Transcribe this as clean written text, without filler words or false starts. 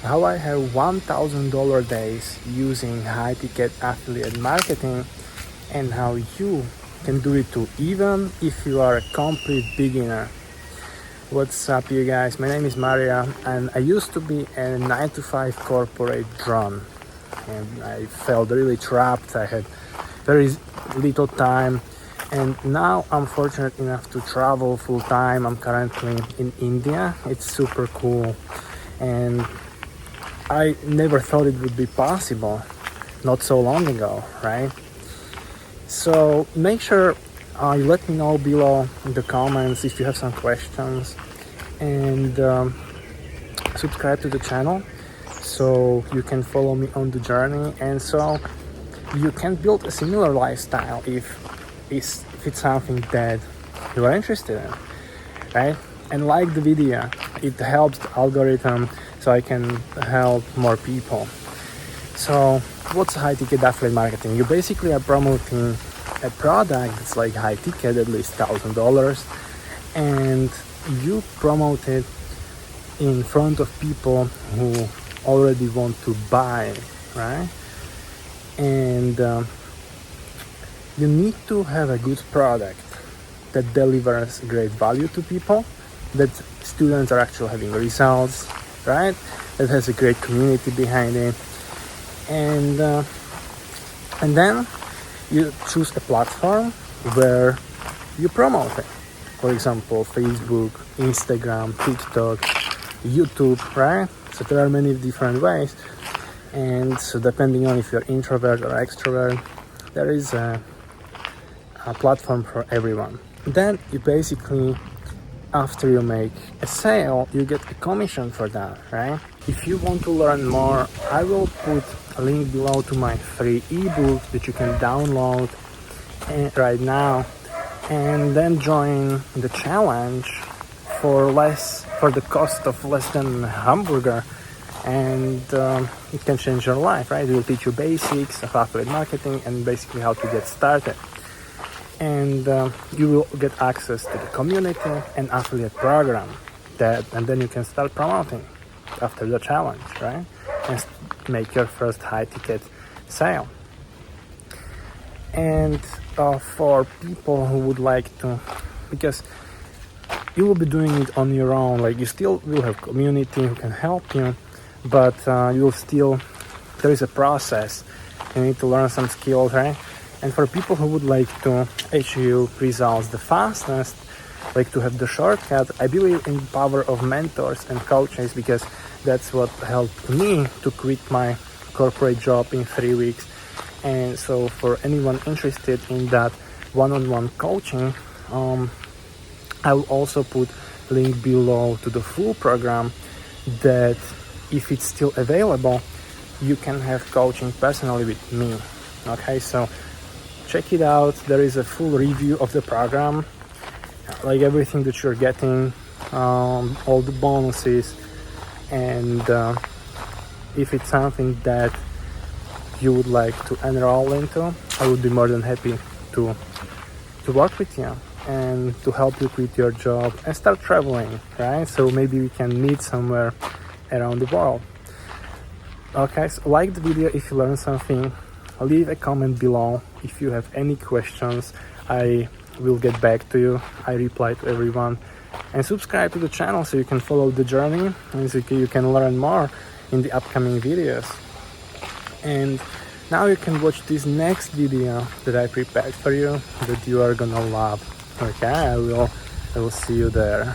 how I have $1,000 days using high ticket affiliate marketing, and how you can do it too, even if you are a complete beginner. What's up, you guys? My name is Mario, and I used to be a 9 to 5 corporate drone, and I felt really trapped. I had very little time, and now I'm fortunate enough to travel full time. I'm currently in India. It's super cool, and I never thought it would be possible not so long ago, right? So make sure you let me know below in the comments if you have some questions, and subscribe to the channel so you can follow me on the journey, and so you can build a similar lifestyle if it's something that you are interested in, right? And like the video, it helps the algorithm so I can help more people. So what's high ticket affiliate marketing? You basically are promoting a product that's like high ticket, at least $1,000, and you promote it in front of people who already want to buy, right? And you need to have a good product that delivers great value to people, that students are actually having results, right? That has a great community behind it, and then you choose a platform where you promote it. For example, Facebook, Instagram, TikTok, YouTube, right? So there are many different ways, and so depending on if you're introvert or extrovert, there is a platform for everyone. Then you basically, after you make a sale, you get a commission for that, right? If you want to learn more, I will put a link below to my free ebook that you can download right now, and then join the challenge for the cost of less than a hamburger, and it can change your life, right? It will teach you basics of affiliate marketing and basically how to get started. And you will get access to the community and affiliate program, and then you can start promoting after the challenge, right? And make your first high ticket sale. And for people who would like to, because you will be doing it on your own, like you still will have community who can help you, but you'll still, there is a process. You need to learn some skills, right? And for people who would like to achieve results the fastest, like to have the shortcut, I believe in the power of mentors and coaches, because that's what helped me to quit my corporate job in 3 weeks. And so for anyone interested in that one-on-one coaching, I will also put link below to the full program, that if it's still available, you can have coaching personally with me. Okay, so check it out. There is a full review of the program, like everything that you're getting, all the bonuses, and if it's something that you would like to enroll into, I would be more than happy to work with you and to help you quit your job and start traveling, right? So maybe we can meet somewhere around the world. Okay, so like the video if you learned something. Leave a comment below if you have any questions. I will get back to you. I reply to everyone. And subscribe to the channel so you can follow the journey and so you can learn more in the upcoming videos. And now you can watch this next video that I prepared for you, that you are gonna love. Okay, I will see you there.